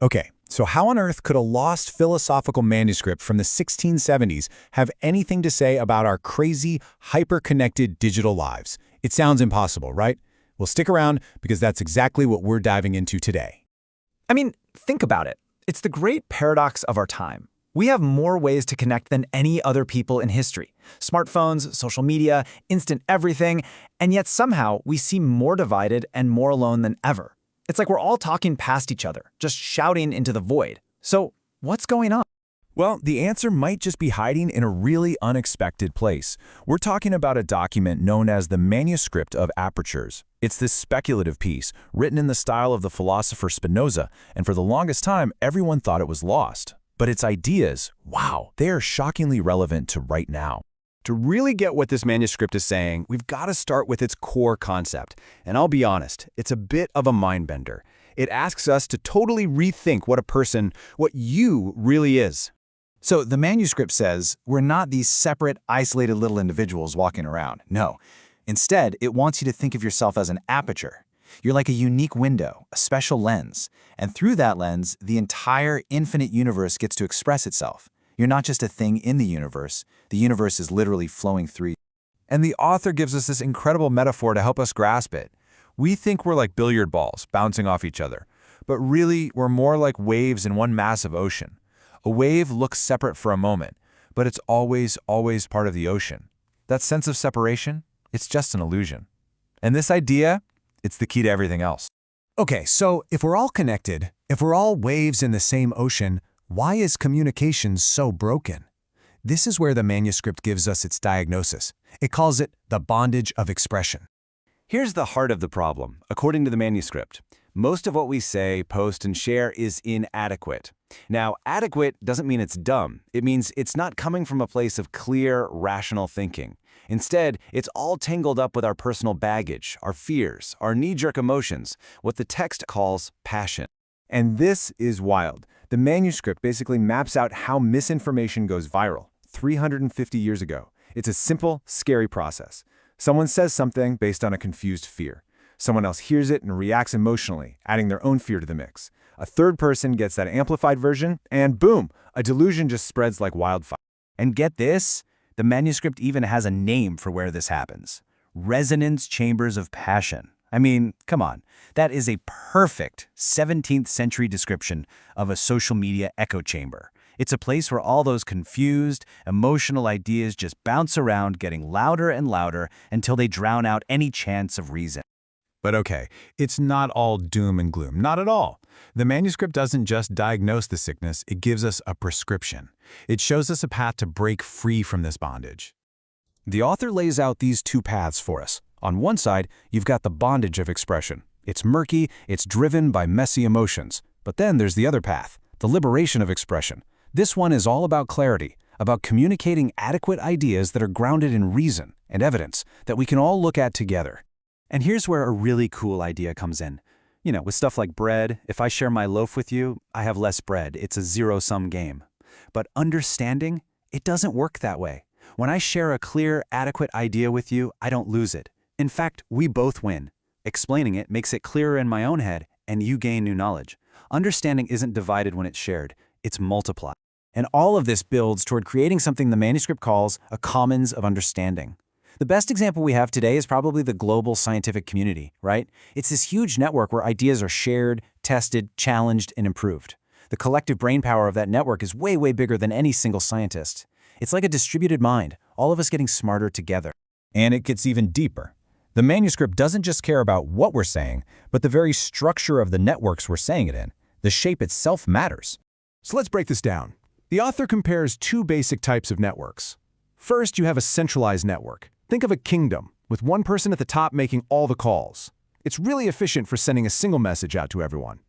Okay, so how on earth could a lost philosophical manuscript from the 1670s have anything to say about our crazy, hyper-connected digital lives? It sounds impossible, right? Well, stick around because that's exactly what we're diving into today. I mean, think about it. It's the great paradox of our time. We have more ways to connect than any other people in history. Smartphones, social media, instant everything, and yet somehow we seem more divided and more alone than ever. It's like we're all talking past each other, just shouting into the void. So, what's going on? Well, the answer might just be hiding in a really unexpected place. We're talking about a document known as the Manuscript of Apertures. It's this speculative piece, written in the style of the philosopher Spinoza, and for the longest time, everyone thought it was lost. But its ideas, wow, they are shockingly relevant to right now. To really get what this manuscript is saying, we've got to start with its core concept. And I'll be honest, it's a bit of a mind-bender. It asks us to totally rethink what a person, what you really is. So the manuscript says we're not these separate, isolated little individuals walking around. No. Instead, it wants you to think of yourself as an aperture. You're like a unique window, a special lens. And through that lens, the entire infinite universe gets to express itself. You're not just a thing in the universe is literally flowing through you. And the author gives us this incredible metaphor to help us grasp it. We think we're like billiard balls bouncing off each other, but really we're more like waves in one massive ocean. A wave looks separate for a moment, but it's always part of the ocean. That sense of separation, it's just an illusion. And this idea, it's the key to everything else. Okay, so if we're all connected, if we're all waves in the same ocean, why is communication so broken? This is where the manuscript gives us its diagnosis. It calls it the bondage of expression. Here's the heart of the problem, according to the manuscript. Most of what we say, post, and share is inadequate. Now, adequate doesn't mean it's dumb. It means it's not coming from a place of clear, rational thinking. Instead, it's all tangled up with our personal baggage, our fears, our knee-jerk emotions, what the text calls passion. And this is wild. The manuscript basically maps out how misinformation goes viral 350 years ago. It's a simple, scary process. Someone says something based on a confused fear. Someone else hears it and reacts emotionally, adding their own fear to the mix. A third person gets that amplified version, and boom, a delusion just spreads like wildfire. And get this, the manuscript even has a name for where this happens. Resonance chambers of passion. I mean, come on, that is a perfect 17th century description of a social media echo chamber. It's a place where all those confused, emotional ideas just bounce around, getting louder and louder until they drown out any chance of reason. But okay, it's not all doom and gloom, not at all. The manuscript doesn't just diagnose the sickness, it gives us a prescription. It shows us a path to break free from this bondage. The author lays out these two paths for us. On one side, you've got the bondage of expression. It's murky, it's driven by messy emotions. But then there's the other path, the liberation of expression. This one is all about clarity, about communicating adequate ideas that are grounded in reason and evidence that we can all look at together. And here's where a really cool idea comes in. You know, with stuff like bread, if I share my loaf with you, I have less bread. It's a zero-sum game. But understanding, it doesn't work that way. When I share a clear, adequate idea with you, I don't lose it. In fact, we both win. Explaining it makes it clearer in my own head, and you gain new knowledge. Understanding isn't divided when it's shared, it's multiplied. And all of this builds toward creating something the manuscript calls a commons of understanding. The best example we have today is probably the global scientific community, right? It's this huge network where ideas are shared, tested, challenged, and improved. The collective brainpower of that network is way, way bigger than any single scientist. It's like a distributed mind, all of us getting smarter together. And it gets even deeper. The manuscript doesn't just care about what we're saying, but the very structure of the networks we're saying it in. The shape itself matters. So let's break this down. The author compares two basic types of networks. First, you have a centralized network. Think of a kingdom, with one person at the top making all the calls. It's really efficient for sending a single message out to everyone.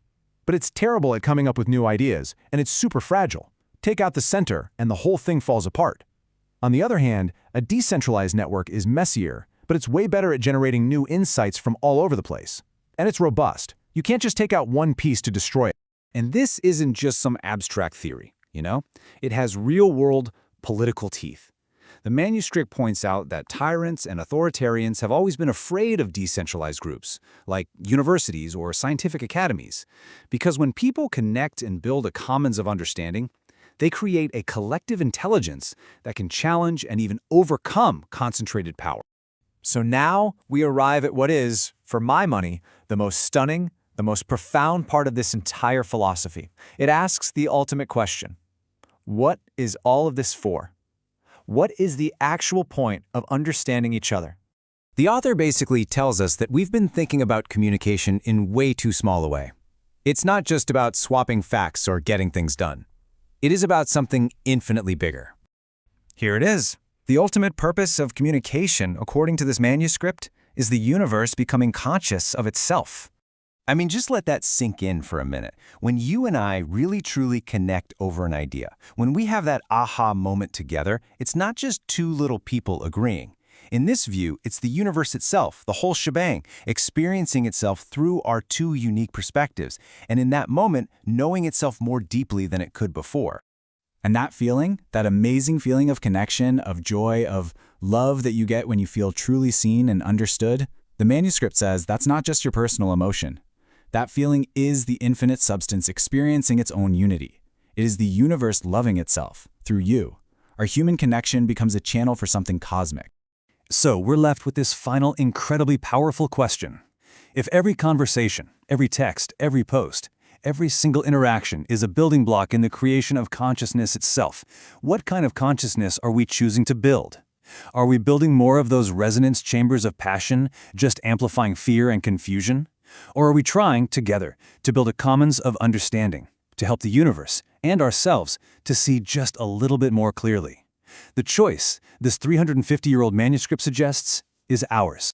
But it's terrible at coming up with new ideas, and it's super fragile. Take out the center, and the whole thing falls apart. On the other hand, a decentralized network is messier, but it's way better at generating new insights from all over the place. And it's robust. You can't just take out one piece to destroy it. And this isn't just some abstract theory, you know? It has real-world political teeth. The manuscript points out that tyrants and authoritarians have always been afraid of decentralized groups, like universities or scientific academies, because when people connect and build a commons of understanding, they create a collective intelligence that can challenge and even overcome concentrated power. So now we arrive at what is, for my money, the most stunning, the most profound part of this entire philosophy. It asks the ultimate question: what is all of this for? What is the actual point of understanding each other? The author basically tells us that we've been thinking about communication in way too small a way. It's not just about swapping facts or getting things done. It is about something infinitely bigger. Here it is. The ultimate purpose of communication, according to this manuscript, is the universe becoming conscious of itself. I mean, just let that sink in for a minute. When you and I really truly connect over an idea, when we have that aha moment together, it's not just two little people agreeing. In this view, it's the universe itself, the whole shebang, experiencing itself through our two unique perspectives, and in that moment, knowing itself more deeply than it could before. And that feeling, that amazing feeling of connection, of joy, of love that you get when you feel truly seen and understood, the manuscript says that's not just your personal emotion. That feeling is the infinite substance experiencing its own unity. It is the universe loving itself, through you. Our human connection becomes a channel for something cosmic. So we're left with this final, incredibly powerful question. If every conversation, every text, every post, every single interaction is a building block in the creation of consciousness itself, what kind of consciousness are we choosing to build? Are we building more of those resonance chambers of passion, just amplifying fear and confusion? Or are we trying, together, to build a commons of understanding, to help the universe and ourselves to see just a little bit more clearly? The choice this 350-year-old manuscript suggests is ours.